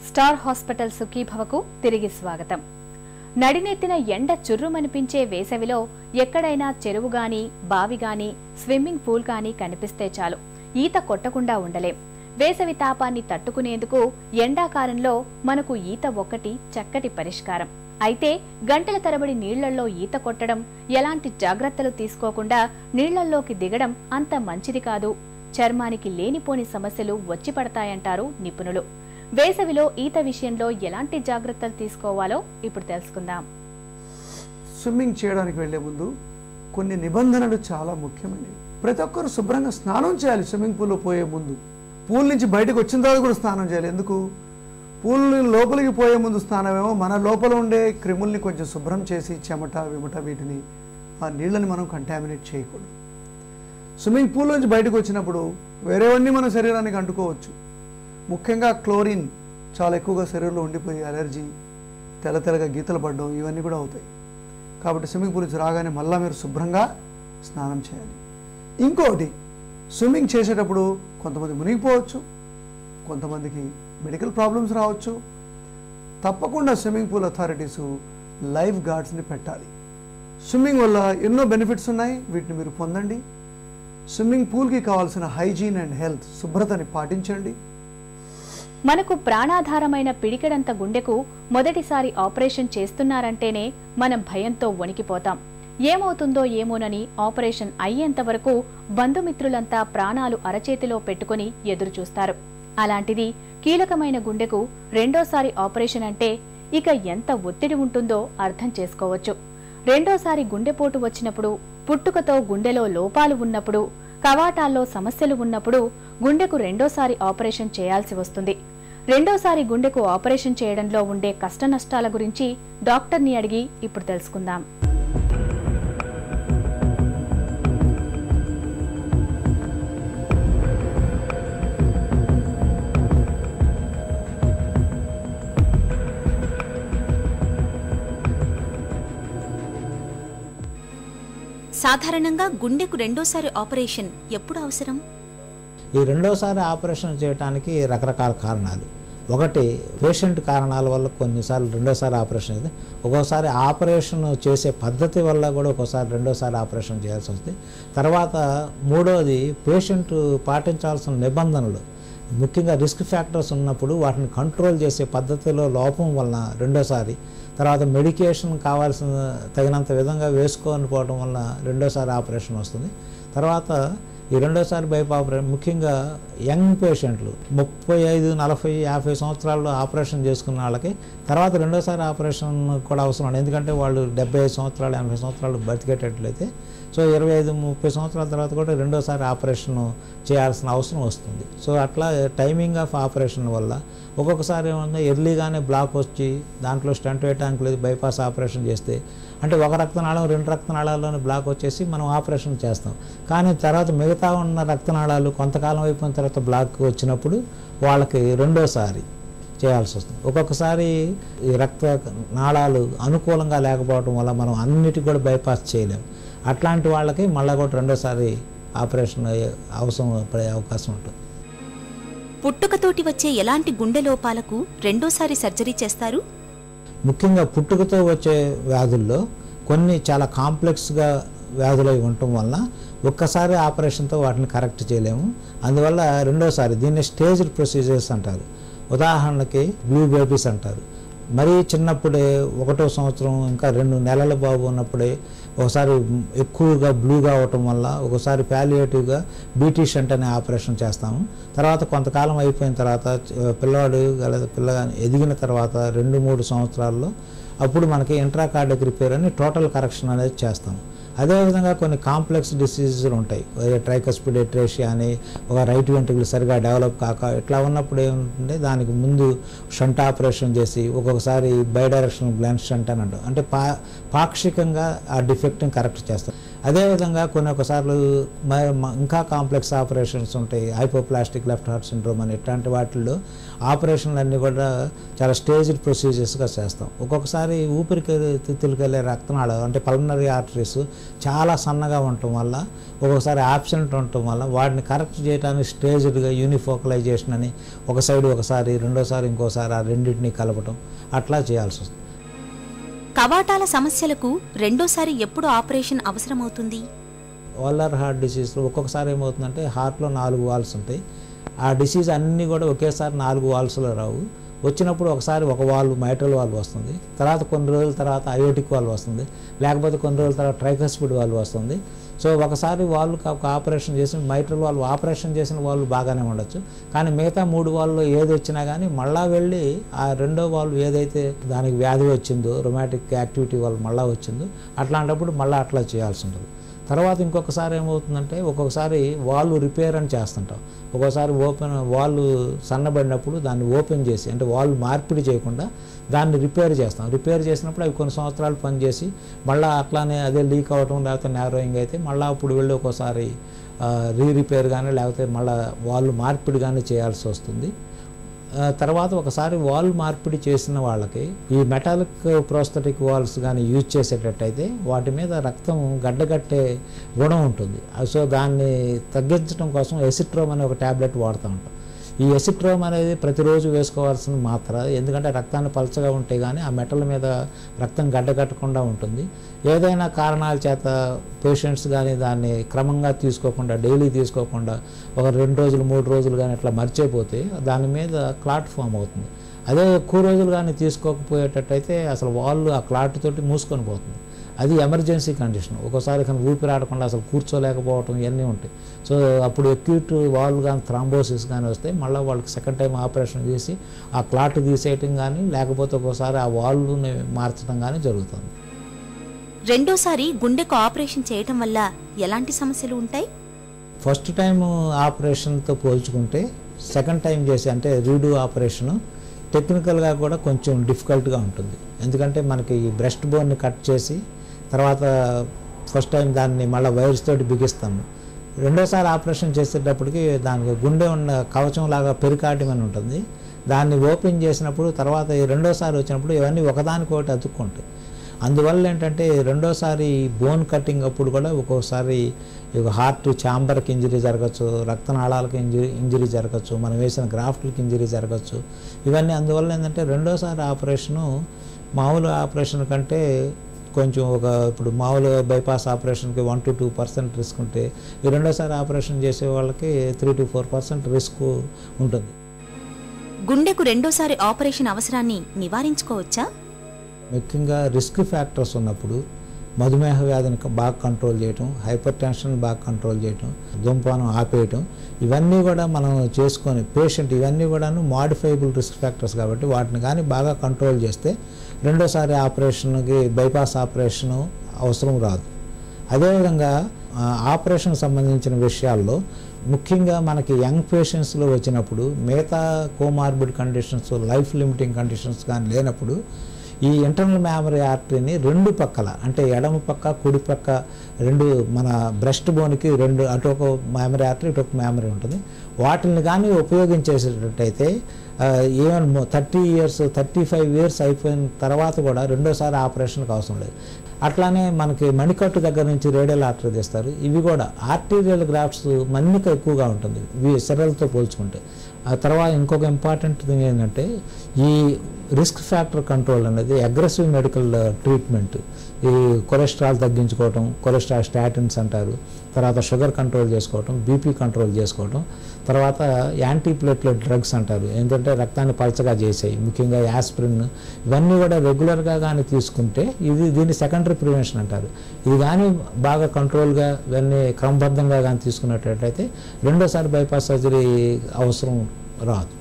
Star hospital సుఖీభవకు తిరిగి స్వాగతం. నడినెత్తిన ఎండ చుర్రుమనిపించే వేసవిలో ఎక్కడైనా చెరువు గాని, బావి గాని, స్విమ్మింగ్ పూల్ గాని కనిపిస్తే చాలు ఈత కొట్టకుండా ఉండలేం. వేసవి తాపాన్ని తట్టుకునేందుకు ఎండాకాలంలో మనకు ఈత ఒక్కటి చక్కటి పరిష్కారం. అయితే గంటల తరబడి నీళ్లలో ఈత కొట్టడం, ఎలాంటి జాగ్రత్తలు తీసుకోకుండా నీళ్లలోకి దిగడం అంత మంచిది కాదు. చర్మానికి లేనిపోని సమస్యలు వచ్చి పడతాయంటారు నిపుణులు. వేసవిలో ఈత విషయంలో ఎలాంటి జాగ్రత్తలు తీసుకోవాలో ఇప్పుడు తెలుసుకుందాం. స్విమ్మింగ్ చేయడానికి వెళ్లే ముందు కొన్ని నిబంధనలు చాలా ముఖ్యమైనవి. ప్రతి ఒక్కరు శుభ్రంగా స్నానం చేయాలి. స్విమ్మింగ్ పూల్లో పోయే ముందు, పూల్ నుంచి బయటకు వచ్చిన తర్వాత కూడా స్నానం చేయాలి. ఎందుకు? పూల్ లోపలికి పోయే ముందు స్నానమేమో మన లోపల ఉండే క్రిముల్ని కొంచెం శుభ్రం చేసి చెమట విమట వీటిని ఆ నీళ్ళని మనం కంటామినేట్ చేయకూడదు. స్విమ్మింగ్ పూల్ నుంచి బయటకు వచ్చినప్పుడు వేరేవన్నీ మన శరీరానికి అంటుకోవచ్చు. ముఖ్యంగా క్లోరిన్ చాలా ఎక్కువగా శరీరంలో ఉండిపోయి అలర్జీ, తెల్లగా గీతలు పడడం ఇవన్నీ కూడా అవుతాయి. కాబట్టి స్విమ్మింగ్ పూల్ నుంచి రాగానే మళ్ళీ మీరు శుభ్రంగా స్నానం చేయాలి. ఇంకోటి, స్విమ్మింగ్ చేసేటప్పుడు కొంతమంది మునిగిపోవచ్చు, కొంతమందికి మెడికల్ ప్రాబ్లమ్స్ రావచ్చు. తప్పకుండా స్విమ్మింగ్ పూల్ అథారిటీస్ లైఫ్ గార్డ్స్ని పెట్టాలి. స్విమ్మింగ్ వల్ల ఎన్నో బెనిఫిట్స్ ఉన్నాయి, వీటిని మీరు పొందండి. స్విమ్మింగ్ పూల్కి కావాల్సిన హైజీన్ అండ్ హెల్త్, శుభ్రతని పాటించండి. మనకు ప్రాణాధారమైన పిడికెడంత గుండెకు మొదటిసారి ఆపరేషన్ చేస్తున్నారంటేనే మనం భయంతో వణికిపోతాం. ఏమవుతుందో ఏమోనని ఆపరేషన్ అయ్యేంత వరకు బంధుమిత్రులంతా ప్రాణాలు అరచేతిలో పెట్టుకుని ఎదురుచూస్తారు. అలాంటిది కీలకమైన గుండెకు రెండోసారి ఆపరేషన్ అంటే ఇక ఎంత ఒత్తిడి ఉంటుందో అర్థం చేసుకోవచ్చు. రెండోసారి గుండెపోటు వచ్చినప్పుడు, పుట్టుకతో గుండెలో లోపాలు ఉన్నప్పుడు, కవాటాల్లో సమస్యలు ఉన్నప్పుడు గుండెకు రెండోసారి ఆపరేషన్ చేయాల్సి వస్తుంది. రెండోసారి గుండెకు ఆపరేషన్ చేయడంలో ఉండే కష్టనష్టాల గురించి డాక్టర్ని అడిగి ఇప్పుడు తెలుసుకుందాం. సాధారణంగా గుండెకు రెండోసారి ఆపరేషన్ ఎప్పుడు అవసరం? ఈ రెండోసారి ఆపరేషన్ చేయడానికి రకరకాల కారణాలు. ఒకటి, పేషెంట్ కారణాల వల్ల కొన్నిసార్లు రెండోసారి ఆపరేషన్ అయితే, ఒక్కోసారి ఆపరేషన్ చేసే పద్ధతి వల్ల కూడా ఒక్కోసారి రెండోసారి ఆపరేషన్ చేయాల్సి వస్తుంది. తర్వాత మూడోది, పేషెంట్ పాటించాల్సిన నిబంధనలు, ముఖ్యంగా రిస్క్ ఫ్యాక్టర్స్ ఉన్నప్పుడు వాటిని కంట్రోల్ చేసే పద్ధతిలో లోపం వలన రెండోసారి, తర్వాత మెడికేషన్ కావాల్సిన తగినంత విధంగా వేసుకోని పోవడం వల్ల రెండోసారి ఆపరేషన్ వస్తుంది. తర్వాత ఈ రెండోసారి బైపాస్ ఆపరేషన్ ముఖ్యంగా యంగ్ పేషెంట్లు 35, 40, 50 సంవత్సరాల్లో ఆపరేషన్ చేసుకున్న వాళ్ళకి తర్వాత రెండోసారి ఆపరేషన్ కూడా అవసరం. ఎందుకంటే వాళ్ళు 75 సంవత్సరాలు, 80 సంవత్సరాలు బతికేటట్లయితే, సో 25, 30 సంవత్సరాల తర్వాత కూడా రెండోసారి ఆపరేషన్ చేయాల్సిన అవసరం వస్తుంది. సో అట్లా టైమింగ్ ఆఫ్ ఆపరేషన్ వల్ల ఒక్కొక్కసారి ఏమన్నా ఎర్లీగానే బ్లాక్ వచ్చి దాంట్లో స్టంట్ వేయడానికి లేదు, బైపాస్ ఆపరేషన్ చేస్తే, అంటే ఒక రక్తనాళం 2 రక్తనాళాల్లోనే బ్లాక్ వచ్చేసి మనం ఆపరేషన్ చేస్తాం. కానీ తర్వాత మిగతా ఉన్న రక్తనాళాలు కొంతకాలం అయిపోయిన తర్వాత బ్లాక్ వచ్చినప్పుడు వాళ్ళకి రెండోసారి చేయాల్సి వస్తుంది. ఒక్కొక్కసారి ఈ రక్త నాళాలు అనుకూలంగా లేకపోవడం వల్ల మనం అన్నిటికీ కూడా బైపాస్ చేయలేము. అట్లాంటి వాళ్ళకి మళ్ళీ కూడా రెండోసారి ఆపరేషన్ అవసరం పడే అవకాశం ఉంటుంది. పుట్టుకతోటి వచ్చే ఎలాంటి గుండె లోపాలకు రెండోసారి సర్జరీ చేస్తారు? ముఖ్యంగా పుట్టుకతో వచ్చే వ్యాధుల్లో కొన్ని చాలా కాంప్లెక్స్గా వ్యాధులు ఉండటం వలన ఒక్కసారి ఆపరేషన్తో వాటిని కరెక్ట్ చేయలేము. అందువల్ల రెండోసారి దీన్ని స్టేజ్డ్ ప్రొసీజర్స్ అంటారు. ఉదాహరణకి బ్లూ బేబీస్ అంటారు. మరీ చిన్నప్పుడే 1వ సంవత్సరం ఇంకా 2 నెలల బాబు ఉన్నప్పుడే ఒకసారి ఎక్కువగా బ్లూగా అవటం వల్ల ఒకసారి ప్యాలియేటివ్గా బీటీ షంట్ అనే ఆపరేషన్ చేస్తాము. తర్వాత కొంతకాలం అయిపోయిన తర్వాత పిల్లవాడు పిల్లగా ఎదిగిన తర్వాత 2-3 సంవత్సరాల్లో అప్పుడు మనకి ఇంట్రాకార్డియక్ రిపేర్ అని టోటల్ కరెక్షన్ అనేది చేస్తాము. అదేవిధంగా కొన్ని కాంప్లెక్స్ డిసీజెస్ ఉంటాయి. ట్రైకస్పిడ్ ఎట్రేషియా అని, ఒక రైట్ వెంట్రికల్ సరిగా డెవలప్ కాక ఇట్లా ఉన్నప్పుడు ఏముంటుంటే దానికి ముందు షంట్ ఆపరేషన్ చేసి ఒక్కొక్కసారి బైడైరెక్షనల్ బ్లైండ్ షంట్ అని అంటాం. అంటే పాక్షికంగా ఆ డిఫెక్ట్ని కరెక్ట్ చేస్తాం. అదేవిధంగా కొన్ని ఒకసార్లు ఇంకా కాంప్లెక్స్ ఆపరేషన్స్ ఉంటాయి, హైపోప్లాస్టిక్ లెఫ్ట్ హార్ట్ సిండ్రోమ్ అని ఇట్లాంటి వాటిల్లో ఆపరేషన్లు అన్నీ కూడా చాలా స్టేజ్డ్ ప్రొసీజర్స్గా చేస్తాం. ఒక్కొక్కసారి ఊపిరితిత్తులకు వెళ్ళే రక్తనాళాలు అంటే పల్మనరీ ఆర్టరీస్ చాలా సన్నగా ఉండటం వల్ల, ఒక్కొక్కసారి ఆబ్సెంట్ ఉండటం వల్ల వాటిని కరెక్ట్ చేయడానికి స్టేజ్డ్గా యూనిఫోకలైజేషన్ అని ఒక సైడ్ ఒకసారి, రెండోసారి ఇంకోసారి ఆ రెండింటినీ కలపటం అట్లా చేయాల్సి వస్తుంది. కవాటాల సమస్యలకు రెండోసారి ఎప్పుడు ఆపరేషన్ అవసరమవుతుంది? వాల్వర్ హార్ట్ డిసీజ్లో ఒక్కొక్కసారి ఏమవుతుందంటే హార్ట్లో 4 వాల్వ్స్ ఉంటాయి. ఆ డిసీజ్ అన్నీ కూడా ఒకేసారి 4 వాల్వ్స్లో రావు. వచ్చినప్పుడు ఒకసారి ఒక వాల్వ్ మైట్రల్ వాల్వ్ వస్తుంది, తర్వాత కొన్ని రోజుల తర్వాత అయోటిక్ వాల్వ్ వస్తుంది, లేకపోతే కొన్ని రోజుల తర్వాత ట్రైకస్పిడ్ వాల్వ్ వస్తుంది. సో ఒకసారి వాల్వ్కి ఒక ఆపరేషన్ చేసి మైట్రల్ వాల్వ్ ఆపరేషన్ చేసిన వాల్వ్ బాగానే ఉండొచ్చు, కానీ మిగతా 3 వాల్వ్లో ఏది వచ్చినా కానీ మళ్ళా వెళ్ళి ఆ రెండో వాల్వ్ ఏదైతే దానికి వ్యాధి వచ్చిందో, రొమాటిక్ యాక్టివిటీ వాల్వ్ మళ్ళీ వచ్చిందో అట్లాంటప్పుడు మళ్ళీ అట్లా చేయాల్సి ఉంటుంది. తర్వాత ఇంకొకసారి ఏమవుతుందంటే ఒక్కొక్కసారి వాల్వ్ రిపేర్ అని చేస్తుంటాం. ఒక్కోసారి వాల్వ్ సన్నబడినప్పుడు దాన్ని ఓపెన్ చేసి, అంటే వాల్వ్ మార్పిడి చేయకుండా దాన్ని రిపేర్ చేస్తాం. రిపేర్ చేసినప్పుడు అవి కొన్ని సంవత్సరాలు పనిచేసి మళ్ళీ అట్లానే అదే లీక్ అవ్వటం లేకపోతే నారోయింగ్ అయితే మళ్ళీ అప్పుడు వెళ్ళి ఒక్కోసారి రిపేర్ కానీ లేకపోతే మళ్ళీ వాల్వ్ మార్పిడి కానీ చేయాల్సి వస్తుంది. తర్వాత ఒకసారి వాల్వ్ మార్పిడి చేసిన వాళ్ళకి ఈ మెటాలిక్ ప్రోస్థెటిక్ వాల్వ్స్ కానీ యూజ్ చేసేటట్టయితే వాటి మీద రక్తం గడ్డగట్టే గుణం ఉంటుంది. సో దాన్ని తగ్గించడం కోసం ఎసిట్రోమ్ అనే ఒక ట్యాబ్లెట్ వాడుతూ ఉంటాం. ఈ ఎసిట్రోమ్ అనేది ప్రతిరోజు వేసుకోవాల్సిన మాత్ర, ఎందుకంటే రక్తాన్ని పలచగా ఉంటే కానీ ఆ మెటల్ మీద రక్తం గడ్డగట్టకుండా ఉంటుంది. ఏదైనా కారణాల చేత పేషెంట్స్ కానీ దాన్ని క్రమంగా తీసుకోకుండా, డైలీ తీసుకోకుండా ఒక 2 రోజులు 3 రోజులు కానీ అట్లా మర్చిపోతే దాని మీద క్లాట్ ఫామ్ అవుతుంది. అదే ఎక్కువ రోజులు కానీ తీసుకోకపోయేటట్టయితే అసలు వాళ్ళు ఆ క్లాట్ తోటి మూసుకొని పోతుంది. అది ఎమర్జెన్సీ కండిషన్. ఒక్కోసారి కానీ ఊపిరాడకుండా అసలు కూర్చోలేకపోవటం ఇవన్నీ ఉంటాయి. సో అప్పుడు అక్యూట్ వాల్వ్ కానీ థ్రాంబోసిస్ కానీ వస్తే మళ్ళీ వాళ్ళకి సెకండ్ టైం ఆపరేషన్ చేసి ఆ క్లాట్ తీసేయటం కానీ లేకపోతే ఒక్కోసారి ఆ వాల్వ్ని మార్చడం కానీ జరుగుతుంది. రెండోసారి గుండెకు ఆపరేషన్ చేయటం వల్ల ఎలాంటి సమస్యలు ఉంటాయి? ఫస్ట్ టైం ఆపరేషన్తో పోల్చుకుంటే సెకండ్ టైం చేసి అంటే రీడూ ఆపరేషను టెక్నికల్గా కూడా కొంచెం డిఫికల్ట్గా ఉంటుంది. ఎందుకంటే మనకి ఈ బ్రెస్ట్ బోన్ని కట్ చేసి తర్వాత ఫస్ట్ టైం దాన్ని మళ్ళీ వైర్స్ తోటి బిగిస్తాము. రెండోసారి ఆపరేషన్ చేసేటప్పటికి దానికి గుండె ఉన్న కవచం లాగా పెరికార్డియం అని ఉంటుంది. దాన్ని ఓపెన్ చేసినప్పుడు తర్వాత రెండోసారి వచ్చినప్పుడు ఇవన్నీ ఒకదానికొకటి అతుక్కుంటాయి. అందువల్ల ఏంటంటే రెండోసారి బోన్ కటింగ్ అప్పుడు కూడా ఒక్కోసారి హార్ట్ ఛాంబర్కి ఇంజరీ జరగచ్చు, రక్తనాళాలకు ఇంజరీ జరగచ్చు, మనం వేసిన గ్రాఫ్ట్లకి ఇంజరీ జరగచ్చు. ఇవన్నీ అందువల్ల ఏంటంటే రెండోసారి ఆపరేషను మామూలు ఆపరేషన్ కంటే కొంచెం ఇప్పుడు మామూలు బైపాస్ ఆపరేషన్కి 1 to 2% రిస్క్ ఉంటే ఈ రెండోసారి ఆపరేషన్ చేసే వాళ్ళకి 3 to 4% రిస్క్ ఉంటుంది. గుండెకు రెండోసారి ఆపరేషన్ అవసరాన్ని నివారించుకోవచ్చా? ముఖ్యంగా రిస్క్ ఫ్యాక్టర్స్ ఉన్నప్పుడు మధుమేహ వ్యాధిని బాగా కంట్రోల్ చేయటం, హైపర్ టెన్షన్ బాగా కంట్రోల్ చేయటం, ధూమపానం ఆపేయటం, ఇవన్నీ కూడా మనం చేసుకొని పేషెంట్ ఇవన్నీ కూడాను మాడిఫైబుల్ రిస్క్ ఫ్యాక్టర్స్ కాబట్టి వాటిని కానీ బాగా కంట్రోల్ చేస్తే రెండోసారి ఆపరేషన్కి బైపాస్ ఆపరేషను అవసరం రాదు. అదేవిధంగా ఆపరేషన్ సంబంధించిన విషయాల్లో ముఖ్యంగా మనకి యంగ్ పేషెంట్స్లో వచ్చినప్పుడు మిగతా comorbid conditions, life limiting conditions కానీ లేనప్పుడు ఈ ఇంటర్నల్ మెమరీ ఆర్టరీని 2 పక్కల అంటే ఎడమ పక్క కుడి పక్క 2 మన బ్రెస్ట్ బోన్కి 2 అటు ఒక మెమరీ ఆర్టరీ ఇటు ఒక మెమరీ ఉంటుంది. వాటిని కానీ ఉపయోగించేసేటట్టయితే ఈవెన్ 30 years 35 years అయిపోయిన తర్వాత కూడా రెండోసారి ఆపరేషన్కి అవసరం లేదు. అట్లానే మనకి మణికట్టు దగ్గర నుంచి రేడియల్ ఆర్టరీ తీస్తారు. ఇవి కూడా ఆర్టీరియల్ గ్రాఫ్ట్స్ మన్నిక ఎక్కువగా ఉంటుంది ఇవి సెరల్తో పోల్చుకుంటే. ఆ తర్వాత ఇంకొక ఇంపార్టెంట్ థింగ్ ఏంటంటే ఈ రిస్క్ ఫ్యాక్టర్ కంట్రోల్ అనేది అగ్రెసివ్ మెడికల్ ట్రీట్మెంట్. ఈ కొలెస్ట్రాల్ తగ్గించుకోవటం, కొలెస్ట్రాల్ స్టాటిన్స్ అంటారు, తర్వాత షుగర్ కంట్రోల్ చేసుకోవటం, బీపీ కంట్రోల్ చేసుకోవటం, తర్వాత యాంటీప్లేట్లెట్ డ్రగ్స్ అంటారు, ఏంటంటే రక్తాన్ని పలచగా చేసాయి, ముఖ్యంగా యాస్పిరిన్. ఇవన్నీ కూడా రెగ్యులర్గా కానీ తీసుకుంటే దీన్ని సెకండరీ ప్రివెన్షన్ అంటారు. ఇది కానీ బాగా కంట్రోల్గా ఇవన్నీ క్రమబద్ధంగా కానీ తీసుకున్నట్టయితే రెండోసారి బైపాస్ సర్జరీ అవసరం రాదు.